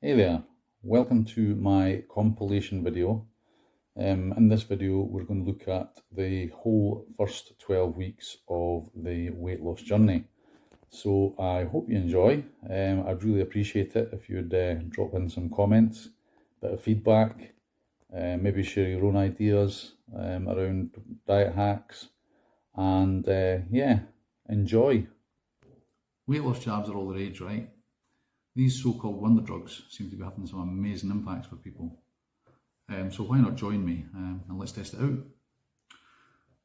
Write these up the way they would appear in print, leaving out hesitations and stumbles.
Hey there, welcome to my compilation video. In this video we're going to look at the whole first 12 weeks of the weight loss journey. So I hope you enjoy. I'd really appreciate it if you'd drop in some comments, a bit of feedback, maybe share your own ideas around diet hacks, and yeah, enjoy. Weight loss jabs are all the rage, right? These so-called wonder drugs seem to be having some amazing impacts for people. So why not join me and let's test it out.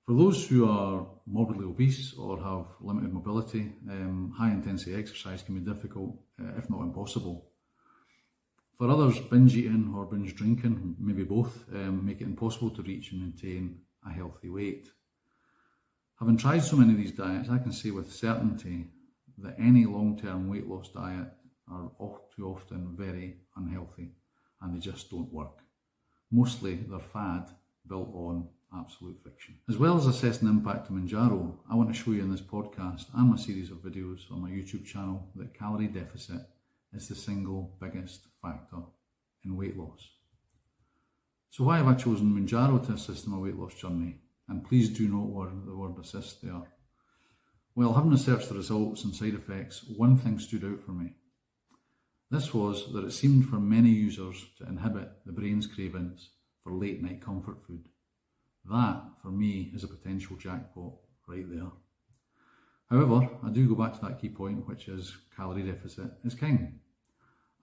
For those who are morbidly obese or have limited mobility, high intensity exercise can be difficult, if not impossible. For others, binge eating or binge drinking, maybe both, make it impossible to reach and maintain a healthy weight. Having tried so many of these diets, I can say with certainty that any long-term weight loss diet are too often very unhealthy and they just don't work. Mostly they're fad built on absolute fiction. As well as assessing the impact of Mounjaro, I want to show you in this podcast and my series of videos on my YouTube channel that calorie deficit is the single biggest factor in weight loss. So why have I chosen Mounjaro to assist in my weight loss journey? And please do note the word assist there. Well, having researched the results and side effects, one thing stood out for me. This was that it seemed for many users to inhibit the brain's cravings for late night comfort food. That, for me, is a potential jackpot right there. However, I do go back to that key point, which is calorie deficit is king.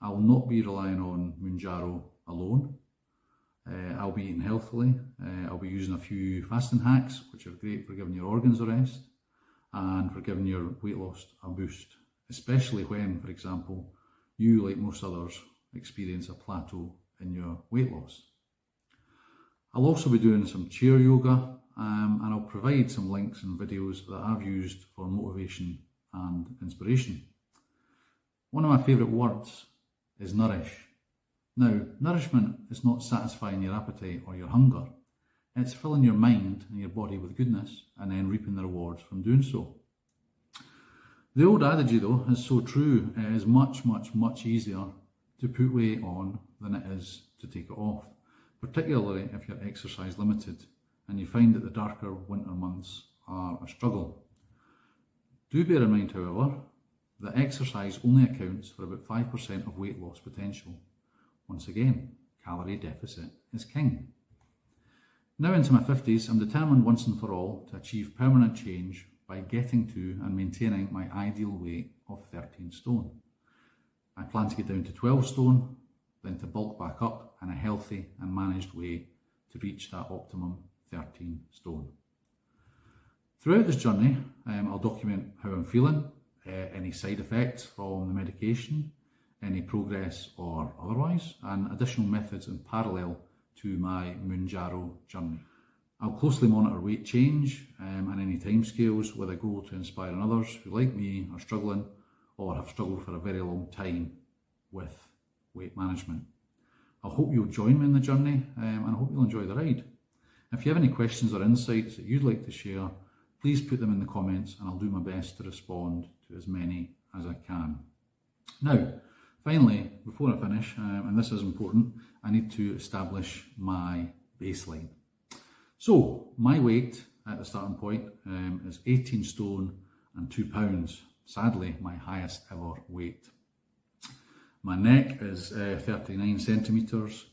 I'll not be relying on Mounjaro alone. I'll be eating healthily. I'll be using a few fasting hacks, which are great for giving your organs a rest and for giving your weight loss a boost, especially when, for example, you, like most others, experience a plateau in your weight loss. I'll also be doing some chair yoga and I'll provide some links and videos that I've used for motivation and inspiration. One of my favourite words is nourish. Now, nourishment is not satisfying your appetite or your hunger. It's filling your mind and your body with goodness and then reaping the rewards from doing so. The old adage, though, is so true. It is much, much, much easier to put weight on than it is to take it off, particularly if you're exercise limited and you find that the darker winter months are a struggle. Do bear in mind, however, that exercise only accounts for about 5% of weight loss potential. Once again, calorie deficit is king. Now into my 50s, I'm determined once and for all to achieve permanent change by getting to and maintaining my ideal weight of 13 stone. I plan to get down to 12 stone, then to bulk back up in a healthy and managed way to reach that optimum 13 stone. Throughout this journey, I'll document how I'm feeling, any side effects from the medication, any progress or otherwise, and additional methods in parallel to my Mounjaro journey. I'll closely monitor weight change and any timescales with a goal to inspire others who, like me, are struggling or have struggled for a very long time with weight management. I hope you'll join me in the journey and I hope you'll enjoy the ride. If you have any questions or insights that you'd like to share, please put them in the comments and I'll do my best to respond to as many as I can. Now, finally, before I finish, and this is important, I need to establish my baseline. So, my weight at the starting point is 18 stone and 2 pounds. Sadly, my highest ever weight. My neck is 39 centimetres,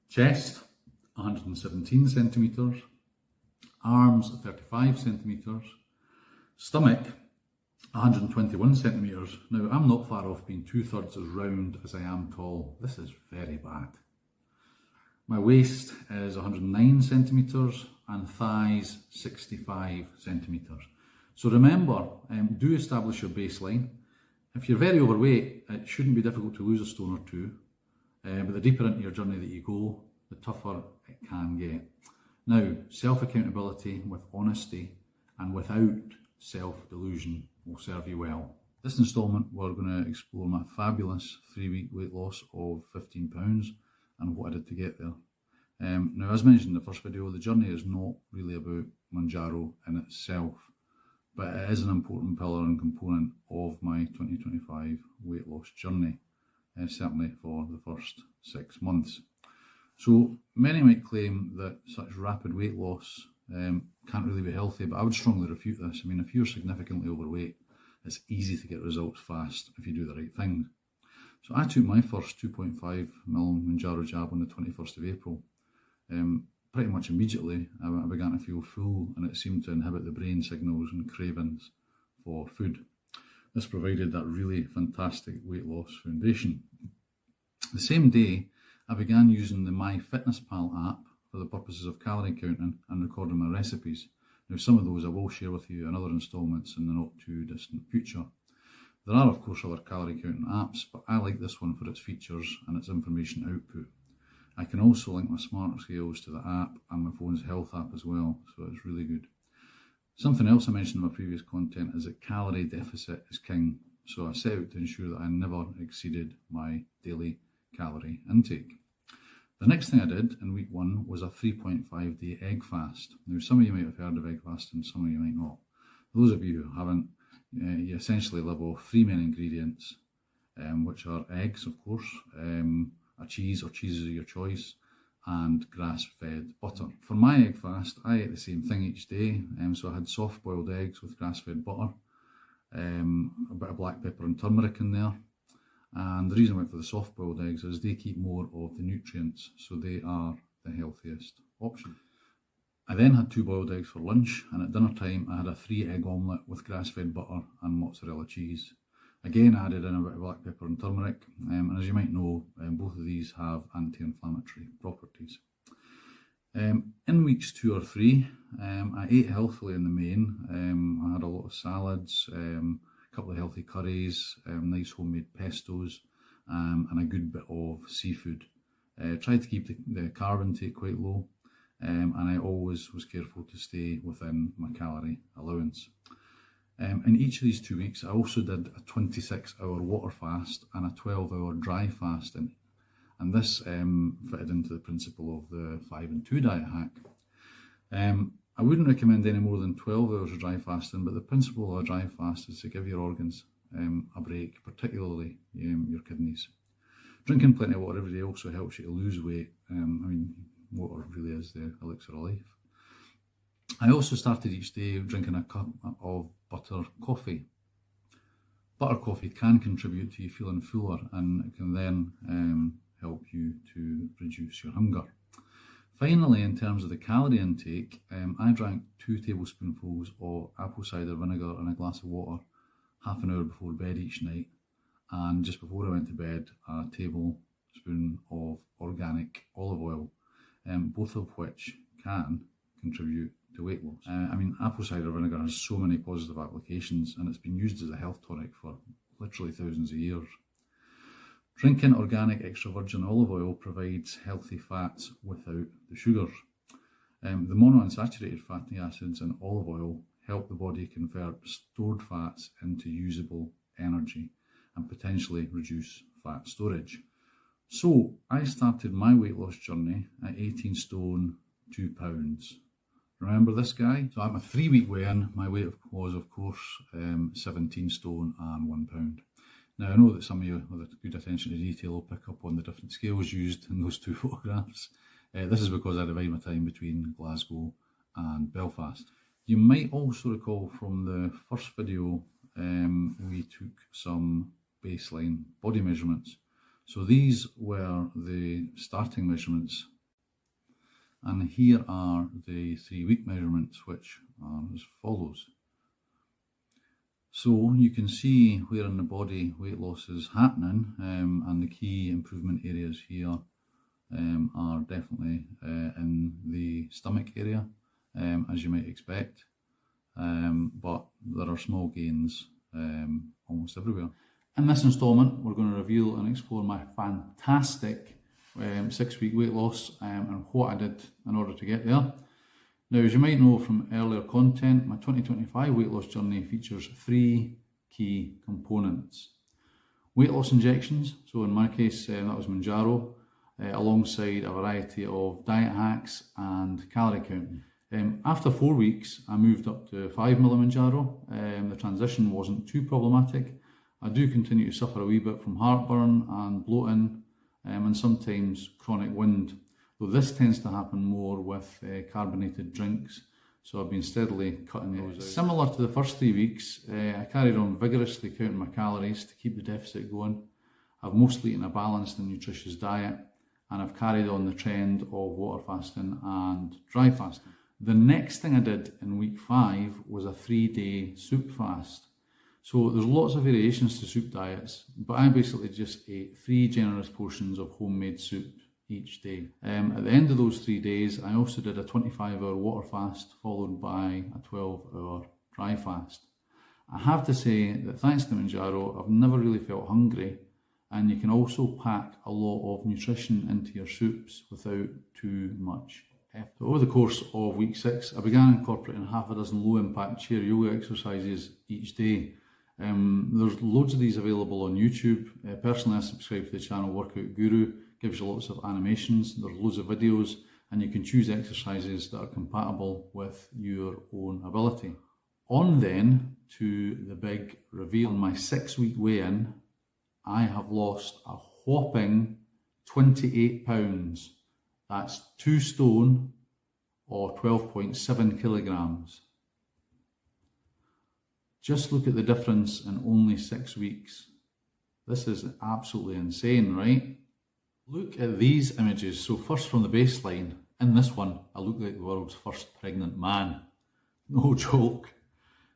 chest 117 centimetres, arms 35 centimetres, stomach 121 centimetres. Now, I'm not far off being 2/3 as round as I am tall. This is very bad. My waist is 109 centimetres and thighs 65 centimetres. So remember, do establish your baseline. If you're very overweight, it shouldn't be difficult to lose a stone or two, but the deeper into your journey that you go, the tougher it can get. Now, self-accountability with honesty and without self-delusion will serve you well. This instalment, we're going to explore my fabulous 3-week weight loss of 15 pounds and what I did to get there. Now, as mentioned in the first video, the journey is not really about Mounjaro in itself, but it is an important pillar and component of my 2025 weight loss journey. certainly for the first 6 months. So many might claim that such rapid weight loss can't really be healthy, but I would strongly refute this. I mean, if you're significantly overweight, it's easy to get results fast if you do the right things. So I took my first 2.5 ml Mounjaro jab on the 21st of April. Pretty much immediately I began to feel full, and it seemed to inhibit the brain signals and cravings for food. This provided that really fantastic weight loss foundation. The same day, I began using the MyFitnessPal app for the purposes of calorie counting and recording my recipes. Now, some of those I will share with you in other instalments in the not too distant future. There are of course other calorie counting apps, but I like this one for its features and its information output. I can also link my smart scales to the app and my phone's health app as well, so it's really good. Something else I mentioned in my previous content is that calorie deficit is king, so I set out to ensure that I never exceeded my daily calorie intake. The next thing I did in week 1 was a 3.5 day egg fast. Now, some of you might have heard of egg fasting, some of you might not. Those of you who haven't, you essentially live off 3 main ingredients, which are eggs, of course, a cheese or cheeses of your choice, and grass-fed butter. For my egg fast, I ate the same thing each day, so I had soft-boiled eggs with grass-fed butter, a bit of black pepper and turmeric in there. And the reason I went for the soft-boiled eggs is they keep more of the nutrients, so they are the healthiest option. I then had 2 boiled eggs for lunch, and at dinner time I had a 3-egg omelette with grass-fed butter and mozzarella cheese. Again, I added in a bit of black pepper and turmeric, and as you might know, both of these have anti-inflammatory properties. In weeks 2 or 3, I ate healthily in the main. I had a lot of salads, a couple of healthy curries, nice homemade pestos, and a good bit of seafood. Tried to keep the carb intake quite low, and I always was careful to stay within my calorie allowance. In each of these 2 weeks, I also did a 26-hour water fast and a 12-hour dry fast, and this fitted into the principle of the 5 and 2 diet hack. I wouldn't recommend any more than 12 hours of dry fasting, but the principle of a dry fast is to give your organs a break, particularly your kidneys. Drinking plenty of water every day also helps you to lose weight. I mean, water really is the elixir of life. I also started each day drinking a cup of butter coffee. Butter coffee can contribute to you feeling fuller, and it can then help you to reduce your hunger. Finally, in terms of the calorie intake, I drank 2 tablespoonfuls of apple cider vinegar in a glass of water half an hour before bed each night, and just before I went to bed, a tablespoon of organic olive oil, both of which can contribute to weight loss. I mean, apple cider vinegar has so many positive applications, and it's been used as a health tonic for literally thousands of years. Drinking organic extra virgin olive oil provides healthy fats without the sugars. The monounsaturated fatty acids in olive oil help the body convert stored fats into usable energy and potentially reduce fat storage. So I started my weight loss journey at 18 stone, 2 pounds. Remember this guy? So at my 3-week weigh-in, my weight was of course 17 stone and 1 pound. Now, I know that some of you with good attention to detail will pick up on the different scales used in those 2 photographs. This is because I divide my time between Glasgow and Belfast. You might also recall from the first video, we took some baseline body measurements. So these were the starting measurements, and here are the 3-week measurements, which are as follows. So you can see where in the body weight loss is happening, and the key improvement areas here are definitely in the stomach area, as you might expect, but there are small gains almost everywhere. In this instalment, we're going to reveal and explore my fantastic 6-week weight loss and what I did in order to get there. Now, as you might know from earlier content, my 2025 weight loss journey features 3 key components. Weight loss injections, so in my case that was Mounjaro, alongside a variety of diet hacks and calorie counting. After 4 weeks, I moved up to 5 ml Mounjaro. The transition wasn't too problematic, I do continue to suffer a wee bit from heartburn and bloating and sometimes chronic wind, though this tends to happen more with carbonated drinks, so I've been steadily cutting those out. Similar to the first 3 weeks, I carried on vigorously counting my calories to keep the deficit going. I've mostly eaten a balanced and nutritious diet, and I've carried on the trend of water fasting and dry fasting. The next thing I did in week 5 was a 3-day soup fast. So there's lots of variations to soup diets, but I basically just ate 3 generous portions of homemade soup each day. At the end of those 3 days, I also did a 25-hour water fast followed by a 12-hour dry fast. I have to say that thanks to Mounjaro, I've never really felt hungry, and you can also pack a lot of nutrition into your soups without too much effort. So over the course of week 6, I began incorporating half a dozen low-impact chair yoga exercises each day. There's loads of these available on YouTube. Personally, I subscribe to the channel Workout Guru, gives you lots of animations, there's loads of videos, and you can choose exercises that are compatible with your own ability. On then to the big reveal. On my 6-week weigh-in, I have lost a whopping 28 pounds. That's 2 stone or 12.7 kilograms. Just look at the difference in only 6 weeks. This is absolutely insane, right? Look at these images. So first from the baseline, in this one, I look like the world's first pregnant man. No joke.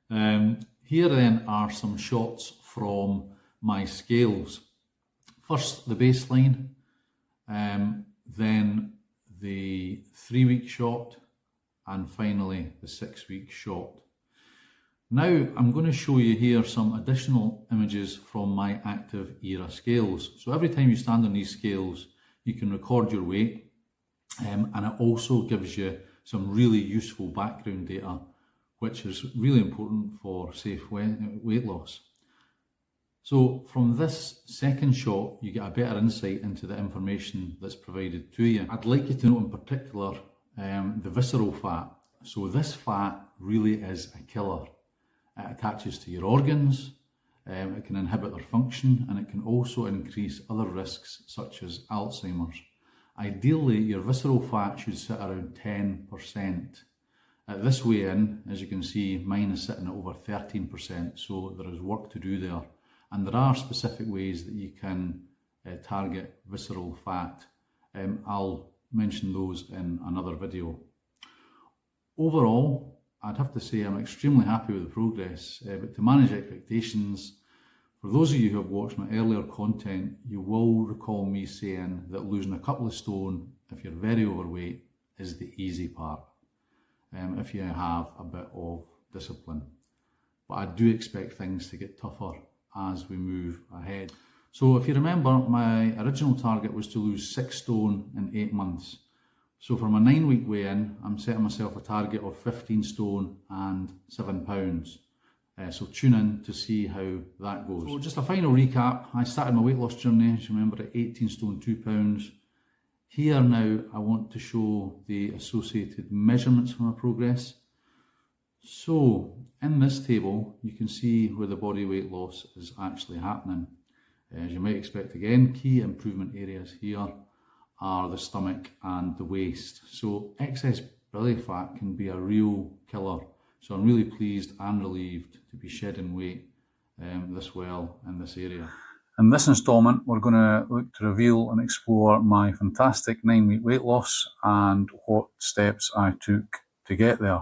Here then are some shots from my scales. First the baseline, then the 3-week shot, and finally the 6-week shot. Now I'm going to show you here some additional images from my active era scales. So every time you stand on these scales, you can record your weight, and it also gives you some really useful background data, which is really important for safe weight loss. So from this second shot, you get a better insight into the information that's provided to you. I'd like you to note in particular the visceral fat. So this fat really is a killer. It attaches to your organs, it can inhibit their function, and it can also increase other risks such as Alzheimer's. Ideally, your visceral fat should sit around 10%. At this weigh-in, as you can see, mine is sitting at over 13%, so there is work to do there. And there are specific ways that you can target visceral fat. I'll mention those in another video. Overall, I'd have to say I'm extremely happy with the progress, but to manage expectations, for those of you who have watched my earlier content, you will recall me saying that losing a couple of stone, if you're very overweight, is the easy part, if you have a bit of discipline. But I do expect things to get tougher as we move ahead. So if you remember, my original target was to lose 6 stone in 8 months. So for my 9-week weigh-in, I'm setting myself a target of 15 stone and 7 pounds. So tune in to see how that goes. So just a final recap, I started my weight loss journey, as you remember, at 18 stone 2 pounds. Here now I want to show the associated measurements for my progress. So in this table, you can see where the body weight loss is actually happening. As you might expect again, key improvement areas here are the stomach and the waist. So excess belly fat can be a real killer. So I'm really pleased and relieved to be shedding weight this well in this area. In this instalment, we're going to look to reveal and explore my fantastic 9-week weight loss and what steps I took to get there.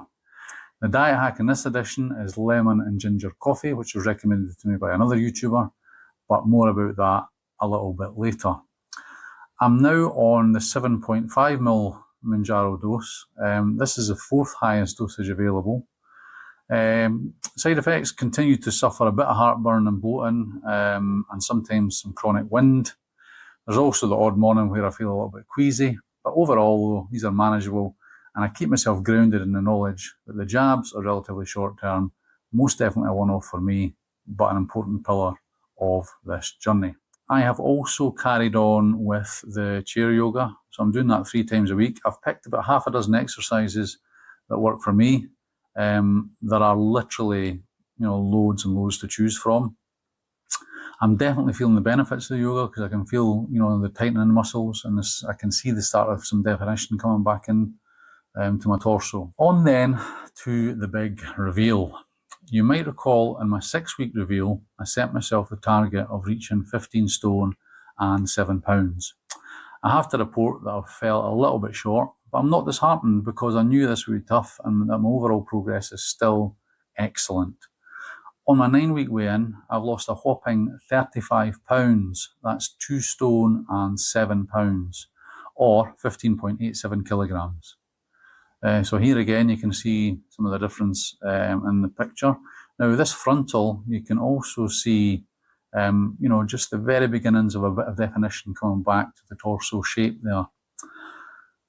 The diet hack in this edition is lemon and ginger coffee, which was recommended to me by another YouTuber, but more about that a little bit later. I'm now on the 7.5ml Mounjaro dose. This is the 4th highest dosage available. Side effects continue to suffer a bit of heartburn and bloating, and sometimes some chronic wind. There's also the odd morning where I feel a little bit queasy, but overall, these are manageable, and I keep myself grounded in the knowledge that the jabs are relatively short term, most definitely a one-off for me, but an important pillar of this journey. I have also carried on with the chair yoga, so I'm doing that 3 times a week. I've picked about half a dozen exercises that work for me. There are literally, loads and loads to choose from. I'm definitely feeling the benefits of the yoga because I can feel, the tightening in the muscles, and I can see the start of some definition coming back in to my torso. On then to the big reveal. You might recall in my 6-week reveal, I set myself the target of reaching 15 stone and 7 pounds. I have to report that I fell a little bit short, but I'm not disheartened because I knew this would be tough and that my overall progress is still excellent. On my 9-week weigh-in, I've lost a whopping 35 pounds. That's 2 stone and 7 pounds, or 15.87 kilograms. So here again, you can see some of the difference in the picture. Now, this frontal, you can also see, just the very beginnings of a bit of definition coming back to the torso shape there.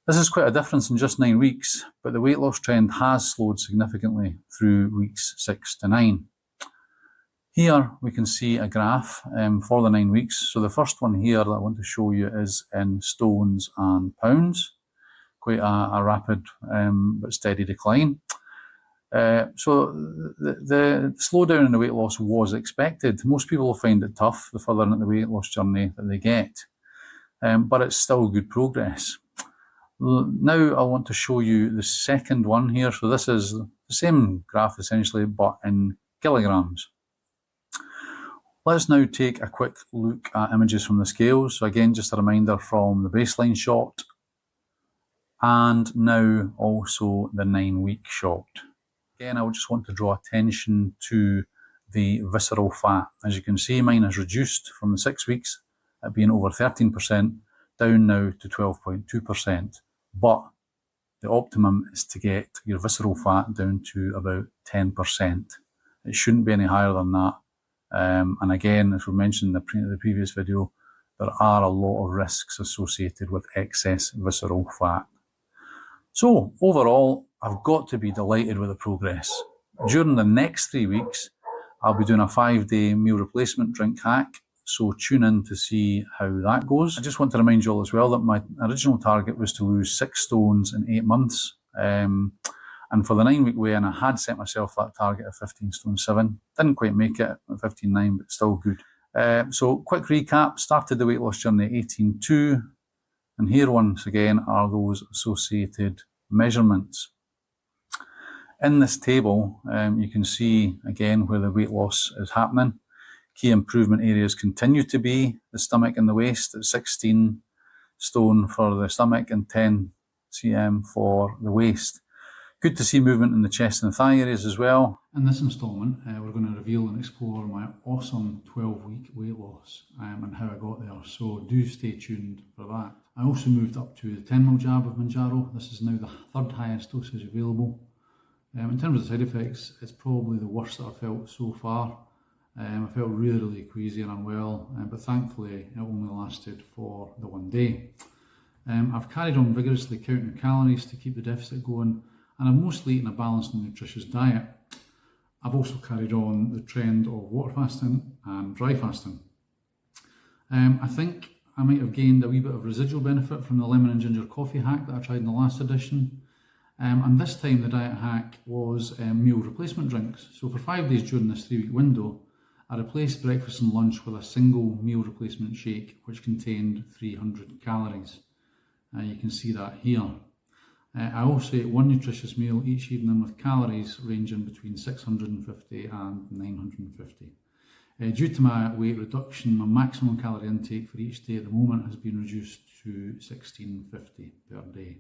This is quite a difference in just 9 weeks, but the weight loss trend has slowed significantly through weeks 6 to 9. Here we can see a graph for the 9 weeks. So the first one here that I want to show you is in stones and pounds. Quite a rapid but steady decline. So the slowdown in the weight loss was expected. Most people will find it tough the further into the weight loss journey that they get, but it's still good progress. Now I want to show you the second one here. So this is the same graph essentially, but in kilograms. Let's now take a quick look at images from the scales. So again, just a reminder from the baseline shot, and now also the 9-week shot. Again, I would just want to draw attention to the visceral fat. As you can see, mine has reduced from the 6 weeks at being over 13%, down now to 12.2%. But the optimum is to get your visceral fat down to about 10%. It shouldn't be any higher than that. And again, as we mentioned in the previous video, there are a lot of risks associated with excess visceral fat. So overall, I've got to be delighted with the progress. During the next 3 weeks, I'll be doing a 5-day meal replacement drink hack. So tune in to see how that goes. I just want to remind you all as well that my original target was to lose 6 stones in 8 months. And for the 9-week weigh-in, I had set myself that target of 15 stone 7. Didn't quite make it at 15.9, but still good. So quick recap, started the weight loss journey at 18.2. And here once again are those associated measurements. In this table, you can see again where the weight loss is happening. Key improvement areas continue to be the stomach and the waist at 16 stone for the stomach and 10 cm for the waist. Good to see movement in the chest and thigh areas as well. In this instalment, we're going to reveal and explore my awesome 12-week weight loss and how I got there. So do stay tuned for that. I also moved up to the 10 ml jab of Mounjaro. This is now the 3rd highest dosage available. In terms of side effects, it's probably the worst that I've felt so far. I felt really queasy and unwell, but thankfully it only lasted for the 1 day. I've carried on vigorously counting calories to keep the deficit going, and I've mostly eaten a balanced and nutritious diet. I've also carried on the trend of water fasting and dry fasting. I think I might have gained a wee bit of residual benefit from the lemon and ginger coffee hack that I tried in the last edition. And this time the diet hack was meal replacement drinks. So for 5 days during this 3-week window, I replaced breakfast and lunch with a single meal replacement shake, which contained 300 calories. You can see that here. I also ate one nutritious meal each evening with calories ranging between 650 and 950. Due to my weight reduction, my maximum calorie intake for each day at the moment has been reduced to 1650 per day.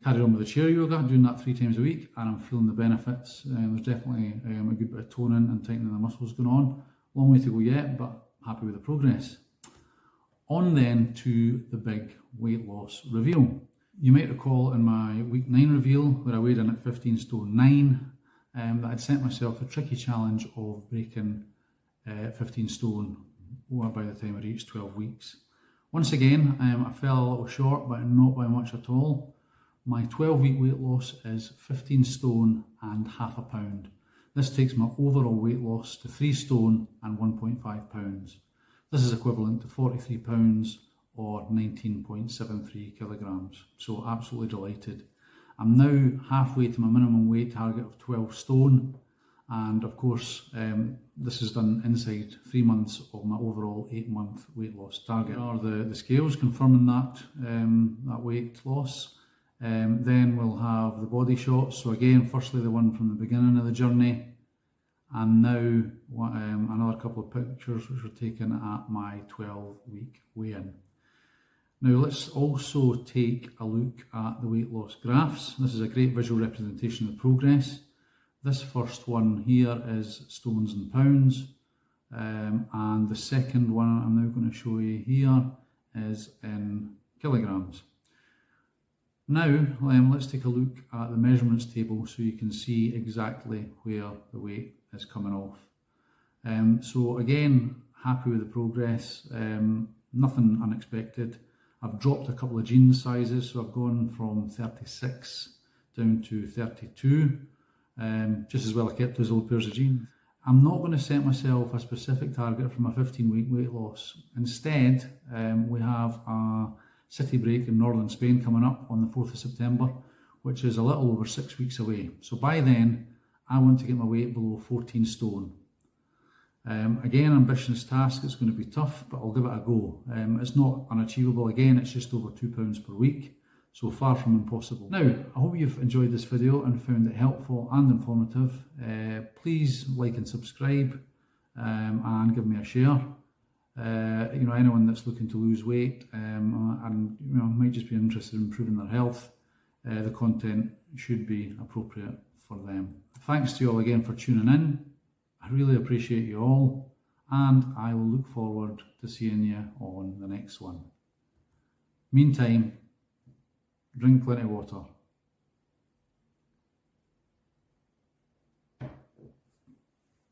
Carried on with the chair yoga, doing that 3 times a week, and I'm feeling the benefits. There's definitely a good bit of toning and tightening the muscles going on. Long way to go yet, but happy with the progress. On then to the big weight loss reveal. You might recall in my week 9 reveal, where I weighed in at 15 stone 9, that I'd set myself a tricky challenge of breaking 15 stone by the time I reached 12 weeks. Once again, I fell a little short, but not by much at all. My 12-week weight loss is 15 stone and half a pound. This takes my overall weight loss to 3 stone and 1.5 pounds. This is equivalent to 43 pounds or 19.73 kilograms. So absolutely delighted. I'm now halfway to my minimum weight target of 12 stone, And of course, this is done inside 3 months of my overall 8-month weight loss target. Here are the scales confirming that, that weight loss. Then we'll have the body shots. So again, firstly the one from the beginning of the journey, and now another couple of pictures which were taken at my 12-week weigh-in. Now let's also take a look at the weight loss graphs. This is a great visual representation of the progress. This first one here is stones and pounds, and the second one I'm now going to show you here is in kilograms. Now let's take a look at the measurements table so you can see exactly where the weight is coming off. So again, happy with the progress, nothing unexpected. I've dropped a couple of jean sizes, so I've gone from 36 down to 32. Just as well I kept those old pairs of jeans. I'm not going to set myself a specific target for my 15-week weight loss. Instead, we have a city break in northern Spain coming up on the 4th of September, which is a little over 6 weeks away. So by then, I want to get my weight below 14 stone. Again, ambitious task, it's going to be tough, but I'll give it a go. It's not unachievable. Again, it's just over 2 pounds per week, so far from impossible. Now, I hope you've enjoyed this video and found it helpful and informative. Please like and subscribe, and give me a share. Anyone that's looking to lose weight and might just be interested in improving their health, the content should be appropriate for them. Thanks to you all again for tuning in. I really appreciate you all, and I will look forward to seeing you on the next one. Meantime, drink plenty of water.